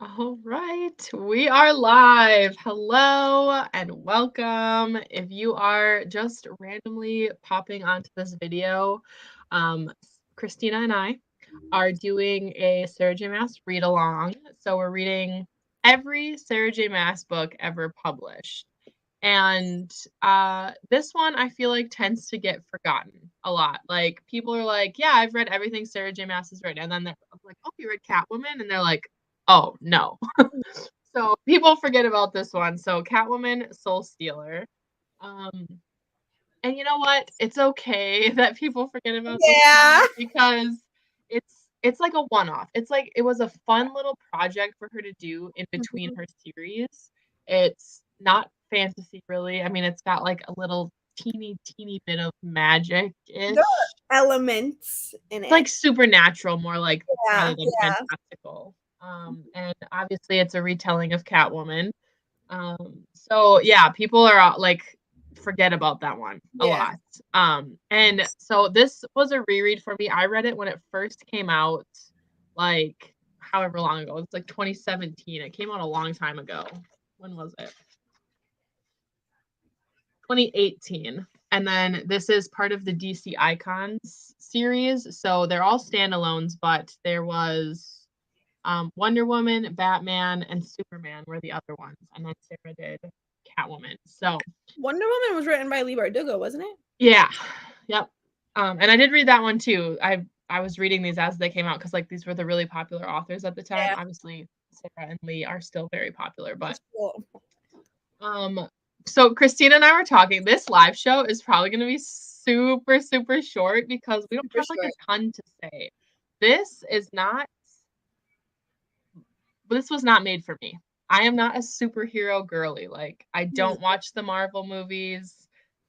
All right, we are live. Hello and welcome. If you are just randomly popping onto this video, Christina and I are doing a Sarah J. Maas read along. So we're reading every Sarah J. Maas book ever published. And this one I feel like tends to get forgotten a lot. Like people are like, yeah, I've read everything Sarah J. Maas has written. And then they're like, oh, you read Catwoman? And they're like, oh, no. So people forget about this one. So Catwoman, Soulstealer. Um, and you know what? It's okay that people forget about this Yeah. one because it's like a one-off. It's like it was a fun little project for her to do in between her series. It's not fantasy really. I mean, it's got like a little teeny bit of magic-ish. There are elements in It's like it. supernatural more like rather Yeah, than yeah. fantastical. And obviously it's a retelling of Catwoman. So yeah, people are like forget about that one a Yeah. lot. And so this was a reread for me. I read it when it first came out, like however long ago. It's like 2017. It came out a long time ago. When was it? 2018. And then this is part of the DC Icons series. So they're all standalones, but there was Wonder Woman, Batman, and Superman were the other ones. And then Sarah did Catwoman. So Wonder Woman was written by Lee Bardugo, wasn't it? yeah. Yep. And I did read that one too. I was reading these as they came out because like these were the really popular authors at the time. Yeah. Obviously, Sarah and Lee are still very popular, but Cool. um so Christina and I were talking. This live show is probably gonna be super short because we don't For have like sure. a ton to say. This is not this was not made for me. I am not a superhero girly. Like I don't watch the Marvel movies.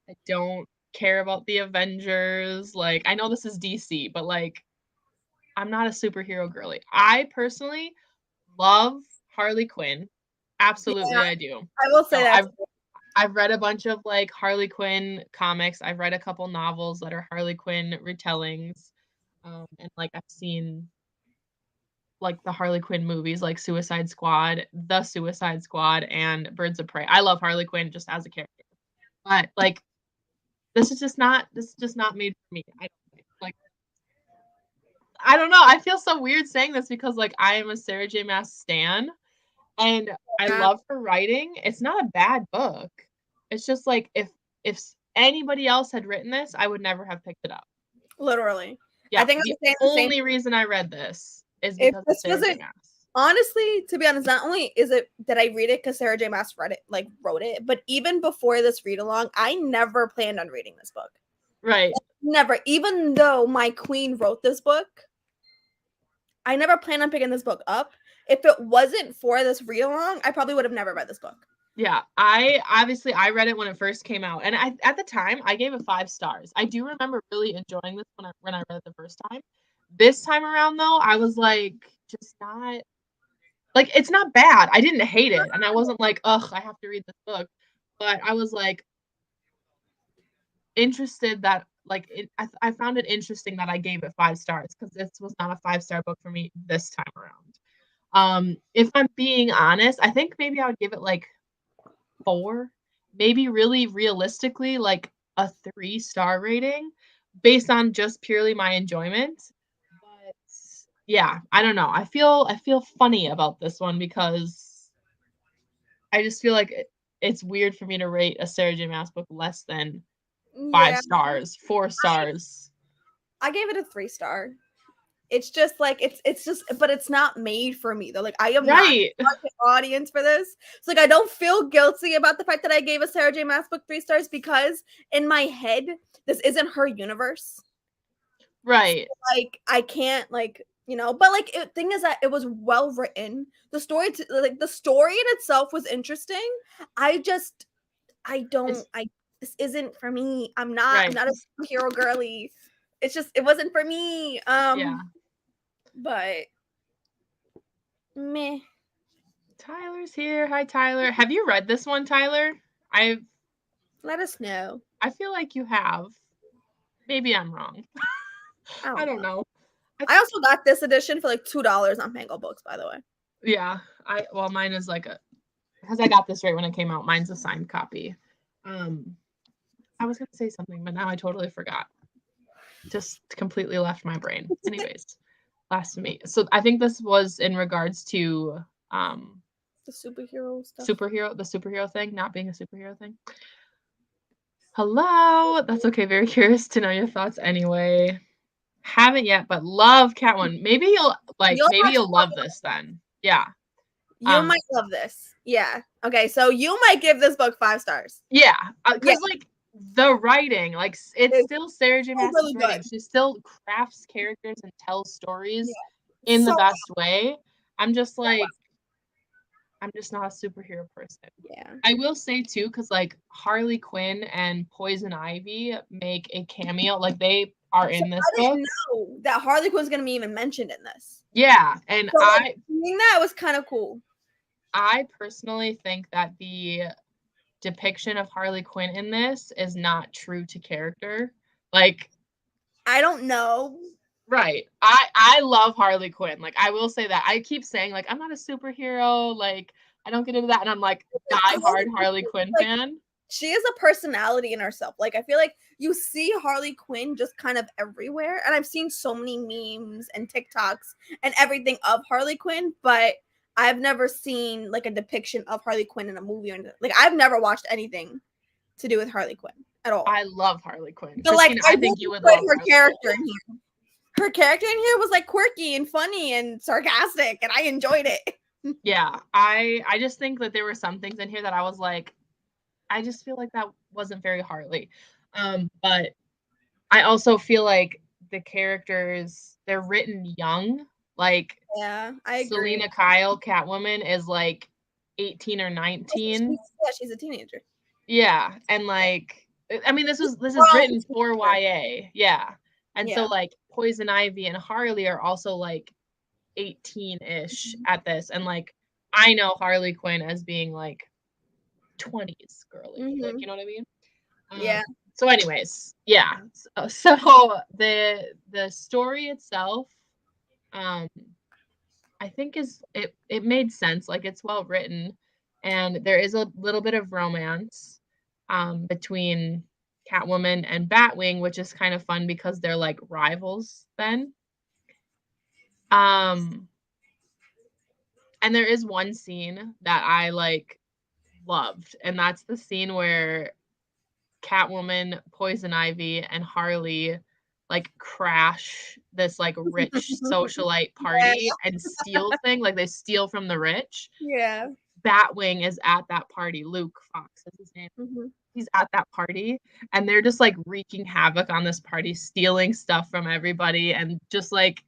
I don't care about the Avengers. Like I know this is DC, but like I'm not a superhero girly. I personally love Harley Quinn. Yeah, Absolutely I do. I will say So that. I've read a bunch of like Harley Quinn comics. I've read a couple novels that are Harley Quinn retellings. And like I've seen like the Harley Quinn movies like Suicide Squad, The Suicide Squad, and Birds of Prey. I love Harley Quinn just as a character. But like this is just not made for me. I don't think. Like I don't know. I feel so weird saying this because like I am a Sarah J. Maas stan and I Yeah, love her writing. It's not a bad book. It's just like if anybody else had written this, I would never have picked it up. literally. I Yeah, think the I'm saying the same. only reason I read this is If because of this Sarah J. wasn't Maas. honestly, to be honest, not only is it that I read it because Sarah J. Maas read it, like wrote it, but even before this read along, I never planned on reading this book. Right. Never. Even though my queen wrote this book, I never planned on picking this book up. If it wasn't for this read along, I probably would have never read this book. Yeah, I read it when it first came out, and I at the time I gave it 5 stars. I do remember really enjoying this when I read it the first time. This time around though, I was like just not like it's not bad. I didn't hate it, and I wasn't like ugh I have to read this book, but I was like interested that like I found it interesting that I gave it 5 stars because this was not a 5 star book for me this time around. If I'm being honest, I think maybe I would give it like 4, maybe really realistically like a 3-star rating based on just purely my enjoyment. But yeah, I don't know. I feel funny about this one because I just feel like it's weird for me to rate a Sarah J. Maas book less than 5 Yeah, stars, 4 stars. I gave it a 3-star. It's just like it's just, but it's not made for me though. Like I am not Right. the target audience for this. So like I don't feel guilty about the fact that I gave a Sarah J. Maas book 3 stars because in my head this isn't her universe. Right. Like I can't like but like thing is that it was well written. The story, like the story in itself was interesting. I just I don't It's I this isn't for me. I'm right. not a superhero girly. It's just it wasn't for me. Yeah. But meh. Tyler's here. Hi Tyler. Have you read this one, Tyler? Let us know. I feel like you have. Maybe I'm wrong. I I don't don't know. know. I I also got this edition for like $2 on Pango Books, by the way. Yeah. Well, mine is like because I got this right when it came out. Mine's a signed copy. I was gonna say something, but now I totally forgot. Just completely left my brain. Anyways, last to me. So I think this was in regards to The superhero stuff. the superhero thing, not being a superhero thing. Hello. That's okay. Very curious to know your thoughts anyway. Haven't yet, but love Catwoman. Maybe you'll love this then. Yeah. You might love this. Yeah. Okay, so you might give this book 5 stars. Yeah, Yeah. because like the writing, like it's still Sarah J. Maas's really writing. good. She still crafts characters and tells stories Yeah. in the So best way. I'm just like, I'm just not a superhero person. yeah. I will say too, because like Harley Quinn and Poison Ivy make a cameo, like they are So in this I book. didn't know that Harley Quinn's gonna be even mentioned in this. Yeah, and So like, seeing that was kind of cool. I personally think that the depiction of Harley Quinn in this is not true to character. Like, I don't know. right. I love Harley Quinn. Like, I will say that. I keep saying like I'm not a superhero, like I don't get into that, and I'm like die-hard Harley Quinn Like, fan. she is a personality in herself. Like, I feel like you see Harley Quinn just kind of everywhere, and I've seen so many memes and TikToks and everything of Harley Quinn, but I've never seen like a depiction of Harley Quinn in a movie or anything. Like, I've never watched anything to do with Harley Quinn at all. I love Harley Quinn. But like, Christina, I I think really you would put love her Harley character Quinn. in here. Her character in here was like quirky and funny and sarcastic, and I enjoyed it. Yeah, I just think that there were some things in here that I was like, I just feel like that wasn't very Harley. But I also feel like the characters they're written young. Like Yeah, I agree. Selena Kyle, Catwoman, is like 18 or 19. She's a teenager. Yeah, and like I mean this is Well, written for YA. Yeah. And so yeah. like Poison Ivy and Harley are also like 18-ish at this, and like I know Harley Quinn as being like 20s girly. Like, you know what I mean? Yeah. So anyways, yeah. So the story itself, um, I think it made sense. Like it's well written, and there is a little bit of romance between Catwoman and Batwing, which is kind of fun because they're like rivals then. Um, and there is one scene that I like loved, and that's the scene where Catwoman, Poison Ivy, and Harley like crash this like rich socialite party and steal thing, like they steal from the rich. Yeah. Batwing is at that party. Luke Fox is his name. He's at that party and they're just like wreaking havoc on this party, stealing stuff from everybody and just like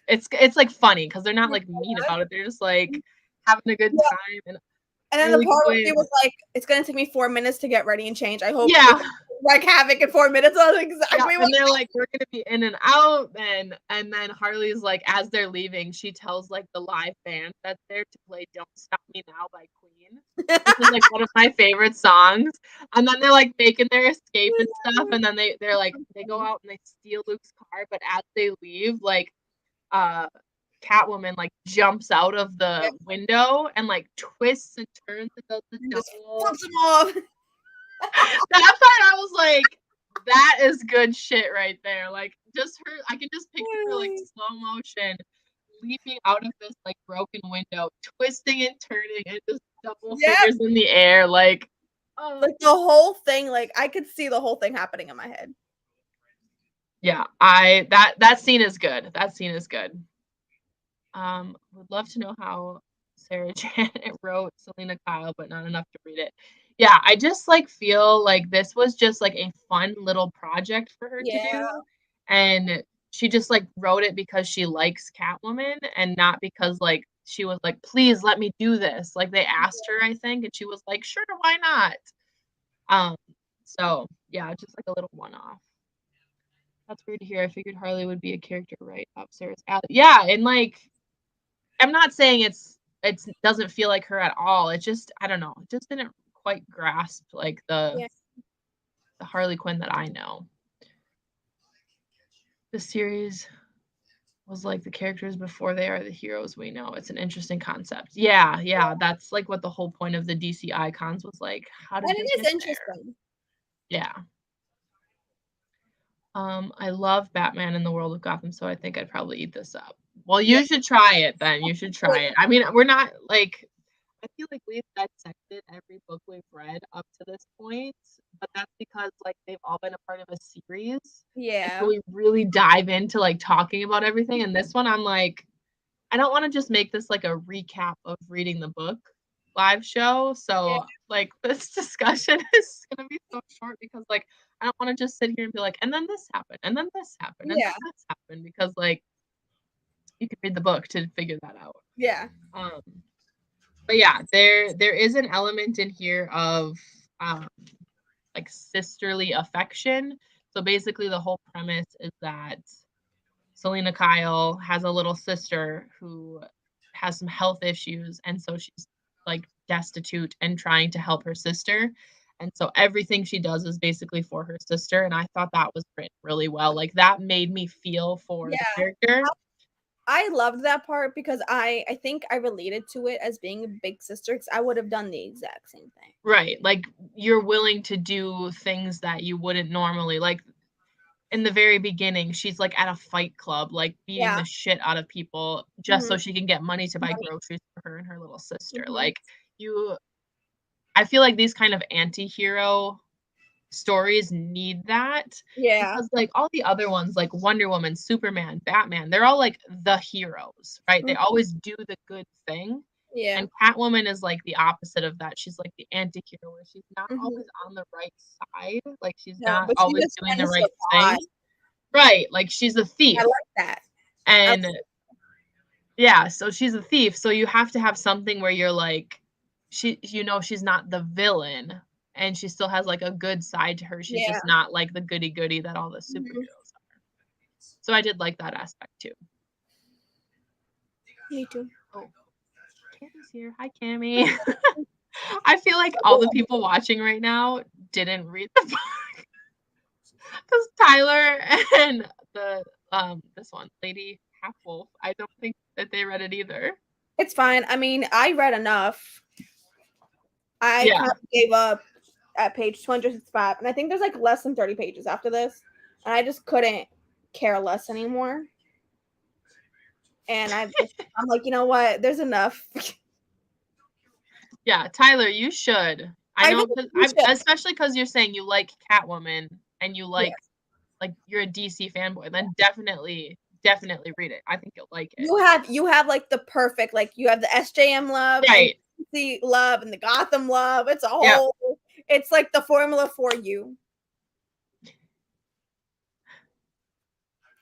it's like funny because they're not like mean about it. They're just like having a good time and And then the Harley part where Quinn. she was like, "It's gonna take me 4 minutes to get ready and change. I hope Yeah. wreak havoc in 4 minutes." I was exactly And they're like, we're gonna be in and out, and then Harley's like, as they're leaving, she tells like the live band that's there to play "Don't Stop Me Now" by Queen, which is like one of my favorite songs. And then they're like making their escape and stuff, and then they're like they go out and they steal Luke's car, but as they leave, like Catwoman like jumps out of the window and like twists and turns and does the just double. flips them off. That part I was like, that is good shit right there. Like just her I can just picture her like slow motion leaping out of this like broken window, twisting and turning and just double fingers in the air. Like Like the whole thing, like I could see the whole thing happening in my head. yeah, that scene is good. That scene is good. Would love to know how Sarah Janet wrote Selena Kyle, but not enough to read it. Yeah, I just like feel like this was just like a fun little project for her to do. And she just like wrote it because she likes Catwoman and not because like she was like, please let me do this. Like they asked her, I think, and she was like, sure, why not? So yeah, just like a little one-off. That's weird to hear. I figured Harley would be a character right up Sarah's alley. Yeah, and like I'm not saying it doesn't feel like her at all. It just I don't know. It just didn't quite grasp like the Harley Quinn that I know. The series was like the characters before they are the heroes we know. It's an interesting concept. Yeah, that's like what the whole point of the DC icons was like. How And did they it get is there? interesting. Yeah. I love Batman in the world of Gotham, so I think I'd probably eat this up. Well, Yeah. you should try it then. You should try it. I mean, we're not like I feel like we've dissected every book we've read up to this point, but that's because like they've all been a part of a series. And so Yeah. we really dive into like talking about everything. And this one I'm like, I don't want to just make this like a recap of reading the book live show. Yeah. So like this discussion is gonna be so short because like I don't want to just sit here and be like, and then this happened, and then this happened, and Yeah. then this happened because like you can read the book to figure that out. Yeah. Um, but yeah, there is an element in here of um like sisterly affection. So basically the whole premise is that Selena Kyle has a little sister who has some health issues and so she's like destitute and trying to help her sister. And so everything she does is basically for her sister and I thought that was written really well. Like that made me feel for the Yeah. character. I loved that part because I think I related to it as being a big sister because I would have done the exact same thing. Right. Like you're willing to do things that you wouldn't normally like in the very beginning, she's like at a fight club, like beating Yeah. the shit out of people just Mhm. so she can get money to buy Money. groceries for her and her little sister. Mhm. Like you I feel like these kind of anti-hero stories need that Yeah. because like all the other ones like Wonder Woman, Superman, Batman, they're all like the heroes, right? They Mhm. always do the good thing. Yeah. And Catwoman is like the opposite of that. She's like the anti-hero where she's not Mhm. always on the right side. Like she's No, not but she always was doing trying the to right thing. survive. Right, like she's a I thief. like that. I like And yeah, so she's a thief, so you have to have something where you're like, she's not the villain, and she still has, like, a good side to her, she's yeah. just not, like, the goody goody that all the Mhm. superheroes are. So I did like that aspect too. Me too. Oh, Cammie's here. Hi, Cammie. I feel like all the people watching right now didn't read the book because Tyler and this one, Lady Half Wolf, I don't think that they read it either. It's fine. I mean, I read enough. I Yeah. kind of gave up at page 265, and I think there's like less than 30 pages after this, and I just couldn't care less anymore. And I'm like, you know what? There's enough. Yeah, Tyler, you should. I I know, really 'cause you I should. especially because 'cause you're saying you like Catwoman and you Yes. like, you're a DC fanboy, then definitely read it. I think you'll like it. You have like the perfect like you have the SJM love and Right. the love and the Gotham love. It's a Yep. whole. It's like the formula for you.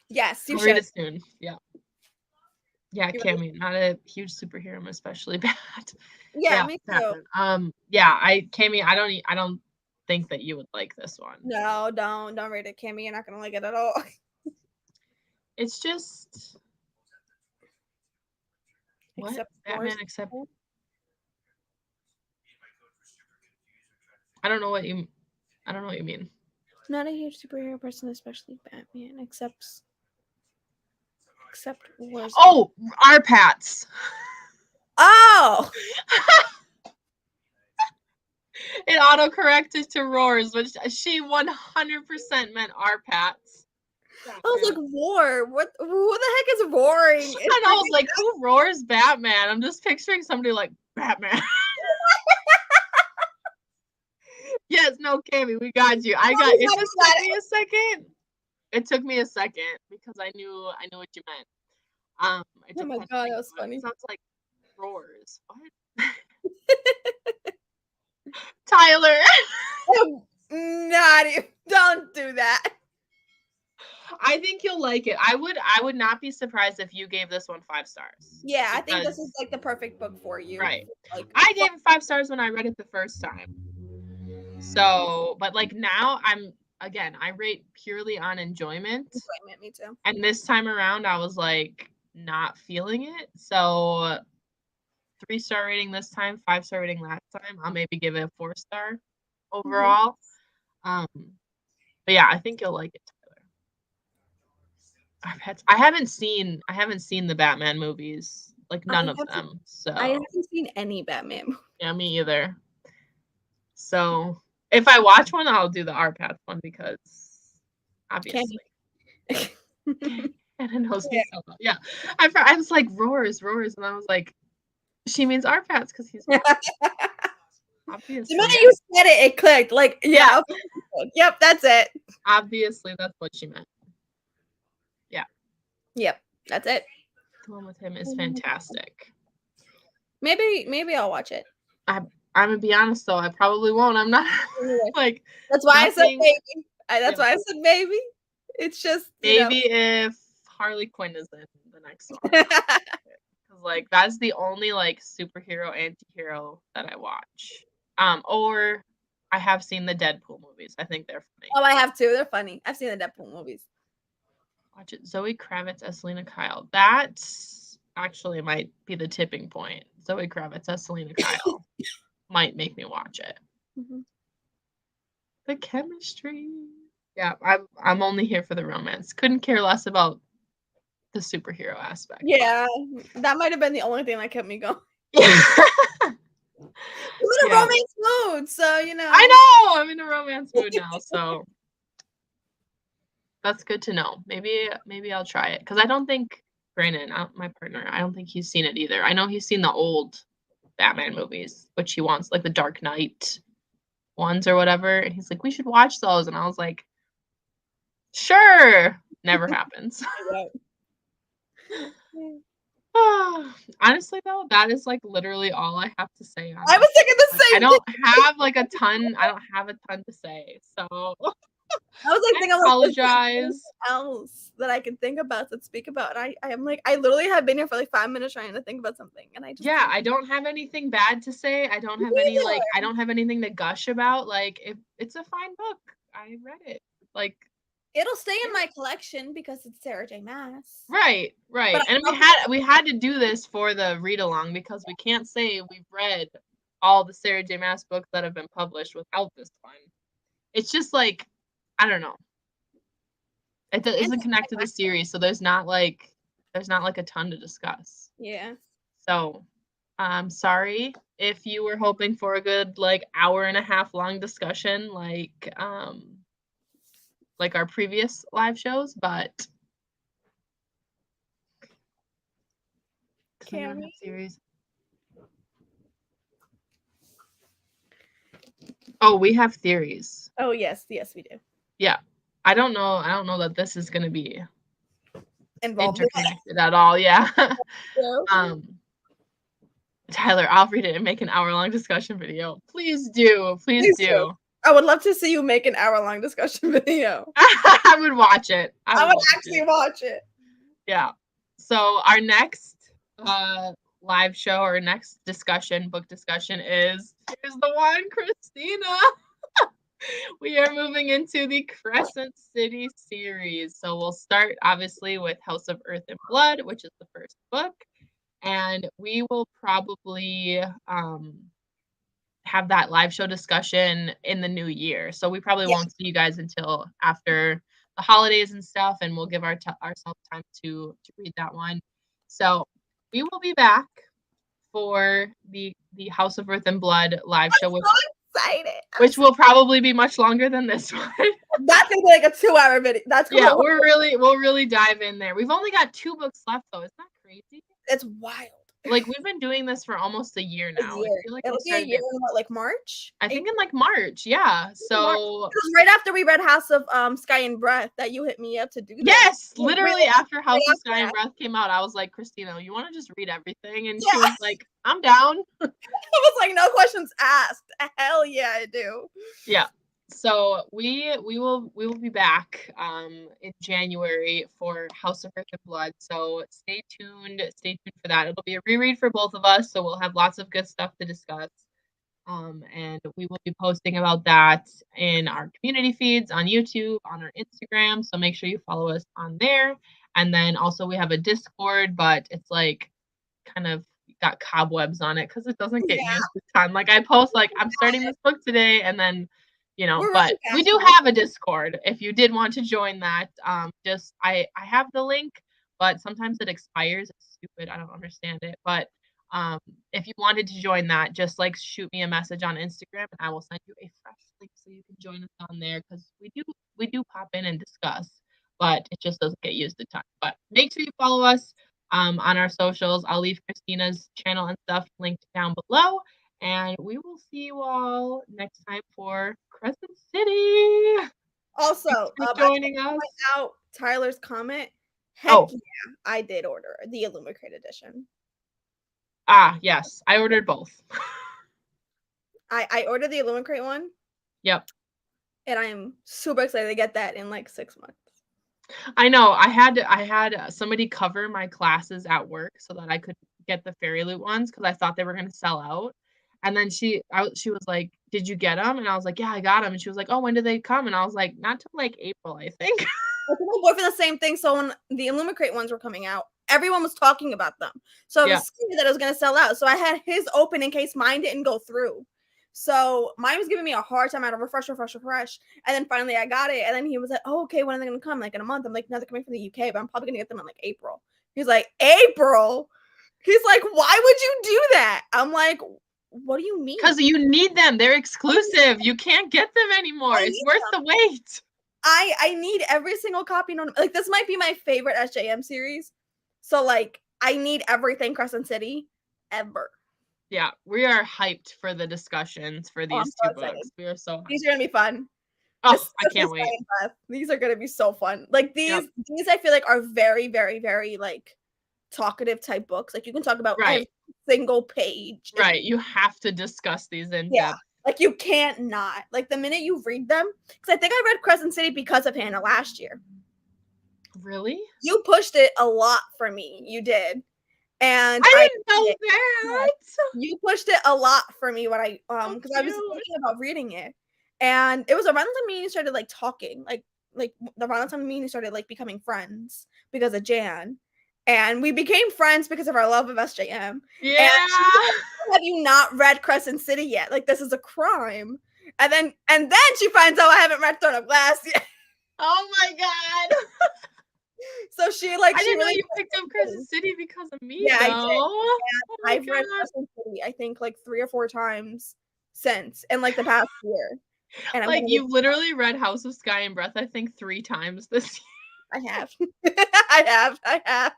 Yes, you I'll read should. it soon. Yeah. Yeah, You Cammy, not a huge superhero, I'm especially bad. Yeah, Yeah, me too. Batman. Yeah, Cammy, I don't think that you would like this one. No, don't read it, Kimmy. You're not gonna like it at all. It's just what? Except yours. Batman except I don't know what you I don't know what you mean. Not a huge superhero person, especially Batman. Except wars. Oh, our Pats. Oh, It autocorrected to roars, which she 100% meant our Pats. I was like, war. What? Who the heck is roaring? It's And I was like, who roars Batman? I'm just picturing somebody like Batman. Yes, no, Cammy, we got you. It just took me a second. It took me a second because I knew what you meant. I Oh just my had to god, think that was about it. It funny. sounds like roars. What? Tyler. Not even. Don't do that. I think you'll like it. I would not be surprised if you gave this one 5 stars. Yeah, I think this is Because like the perfect book for you. right. Like, I gave it 5 stars when I read it the first time. So, but like now I rate purely on enjoyment. me too. And this time around I was like not feeling it. So 3-star rating this time, 5-star rating last time. I'll maybe give it a 4-star overall. Um, but yeah, I think you'll like it, Tyler. Our pets. I haven't seen the Batman movies, like I none of haven't them. I So haven't seen any Batman movie. yeah, me either. So if I watch one, I'll do the Our Path one because Candy. obviously. And it knows me so well. Yeah. I was like, roars. And I was like, she means Our Paths because he's obviously. The minute you said it, it clicked. Like, Yeah. Yep, that's it. Obviously, that's what she meant. Yeah. Yep, that's it. The one with him is fantastic. Maybe I'll watch it. I'm gonna be honest though, I probably won't. I'm not like That's why nothing, I said maybe. That's why I said maybe. It's just maybe if Harley Quinn is in the next one. Because like that's the only like superhero anti-hero that I watch. Or I have seen the Deadpool movies. I think they're funny. Oh, I have too. They're funny. I've seen the Deadpool movies. Watch it. Zoe Kravitz as Selena Kyle. That actually might be the tipping point. Zoe Kravitz as Selena Kyle might make me watch it. The chemistry. Yeah, I'm only here for the romance. Couldn't care less about the superhero aspect. Yeah, that might have been the only thing that kept me going. Yeah. I'm in a romance mood, so you know. I know I'm in a romance mood now, so that's good to know. Maybe I'll try it because I don't think Brandon, my partner, I don't think he's seen it either. I know he's seen the old Batman movies, which he wants, like the Dark Knight ones or whatever, and he's like, we should watch those, and I was like, sure. Never happens. Honestly though, that is like literally all I have to say on I was thinking the same I don't have like a ton. I don't have a ton to say. So I was like thinking apologize. Else that I can think about to speak about. I am like I literally have been here for like 5 minutes trying to think about something, and I just I don't have anything bad to say. I don't have any like I don't have anything to gush about. Like it's a fine book. I read it. Like it'll stay in my collection because it's Sarah J. Maas. Right. And we had to do this for the read along because we can't say we've read all the Sarah J. Maas books that have been published without this one. It's just like I don't know. It isn't connected to the series, so there's not like a ton to discuss. Yeah. So I'm sorry if you were hoping for a good like hour and a half long discussion like our previous live shows, but series. Oh, we have theories. Oh yes, we do. Yeah. I don't know that this is gonna be involved interconnected at all. Yeah. Tyler, I'll read it and make an hour-long discussion video. Please do. Please do. I would love to see you make an hour-long discussion video. I would watch it. I would actually watch it. Yeah. So our next live show or next book discussion is here's the one, Christina. We are moving into the Crescent City series. So we'll start obviously with House of Earth and Blood, which is the first book. And we will probably have that live show discussion in the new year. So we probably won't see you guys until after the holidays and stuff, and we'll give ourselves time to read that one. So we will be back for the House of Earth and Blood live show, which will probably be much longer than this one. That's gonna be like a 2-hour video. That's cool. Yeah, we'll really dive in there. We've only got 2 books left though. Isn't that crazy? It's wild. Like we've been doing this for almost a year now. I feel like it'll be a year in what, like March? I think in like March, yeah. So it was right after we read House of Sky and Breath that you hit me up to do that. Yes, literally after House of Sky and Breath came out, I was like, Christina, you want to just read everything? And she was like, I'm down. I was like, no questions asked. Hell yeah, I do. Yeah. So we will be back in January for House of Earth and Blood. So stay tuned for that. It'll be a reread for both of us, so we'll have lots of good stuff to discuss. And we will be posting about that in our community feeds on YouTube, on our Instagram. So make sure you follow us on there. And then also we have a Discord, but it's like kind of got cobwebs on it because it doesn't get used a ton. Like I post like I'm starting this book today, and then you know, We're but really we fast do friends. have a Discord if you did want to join that. Just I have the link, but sometimes it expires. It's stupid. I don't understand it. But if you wanted to join that, just like shoot me a message on Instagram and I will send you a fresh link so you can join us on there because we do pop in and discuss, but it just doesn't get used a ton. But make sure you follow us on our socials. I'll leave Christina's channel and stuff linked down below. And we will see you all next time for Crescent City. Also, Thanks for I just joining want to us. point out Tyler's comment. Heck Oh, yeah, I did order the Illumicrate edition. yes, I ordered both. I ordered the Illumicrate one, Yep. and I am super excited to get that in like 6 months. I know. I had somebody cover my classes at work so that I could get the Fairy Loot ones because I thought they were gonna sell out. And then she was like, "Did you get them?" And I was like, "Yeah, I got them." And she was like, "Oh, when did they come?" And I was like, "Not till like April, I think." I told my boyfriend the same thing. So when the Illumicrate ones were coming out, everyone was talking about them. So I Yeah. was scared that it was going to sell out. So I had his open in case mine didn't go through. So mine was giving me a hard time. I had to refresh. And then finally I got it. And then he was like, "Oh, okay, when are they going to come? Like in a month." I'm like, "No, they're coming from the UK, but I'm probably going to get them in like April." He's like, "April?" He's like, "Why would you do that?" I'm like, "What do you mean?" Because you need them. They're exclusive. You can't get them anymore. I It's worth the wait. I need every single copy. Like this might be my favorite SJM series. So like I need everything Crescent City ever. Yeah, we are hyped for the discussions for Oh, I'm these so two excited. books. We are so These hyped. are gonna be fun. Oh, I Especially can't wait. Sky and Breath. These are gonna be so fun. Like Yep. these I feel like are very, very, very like talkative type books. Like you can talk about Right. every single page in Right. these. You have to discuss these in Yeah. depth. Like you can't not. Like the minute you read them, because I think I read Crescent City because of Hannah last year. Really? You pushed it a lot for me. You did. And I I didn't know yeah, that. you pushed it a lot for me when I So because I was cute. thinking about reading it. And it was around the time me and you started like talking, like around the time me and you started like becoming friends because of Jan. And we became friends because of our love of SJM. And she was Yeah. like, "How have you not read Crescent City yet? Like this is a crime." And then she finds out I haven't read Throne of Glass yet. Oh my god. So she I didn't know really you picked up Crescent City because of me, yeah, though. I did. Oh my I've read god. Crescent City, I think, like 3 or 4 times since in, like, the past year, and I'm Like, gonna read you've literally read House of Sky and Breath, I think, 3 times this year. I have. I have.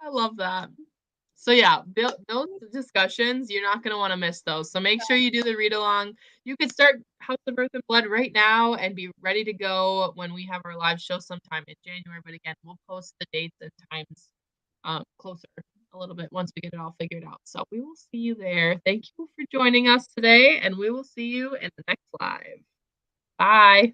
I love that. So yeah, those discussions, you're not gonna wanna miss those. So make sure you do the read along. You could start House of Earth and Blood right now and be ready to go when we have our live show sometime in January. But again, we'll post the dates and times closer a little bit once we get it all figured out. So we will see you there. Thank you for joining us today, and we will see you in the next live. Bye.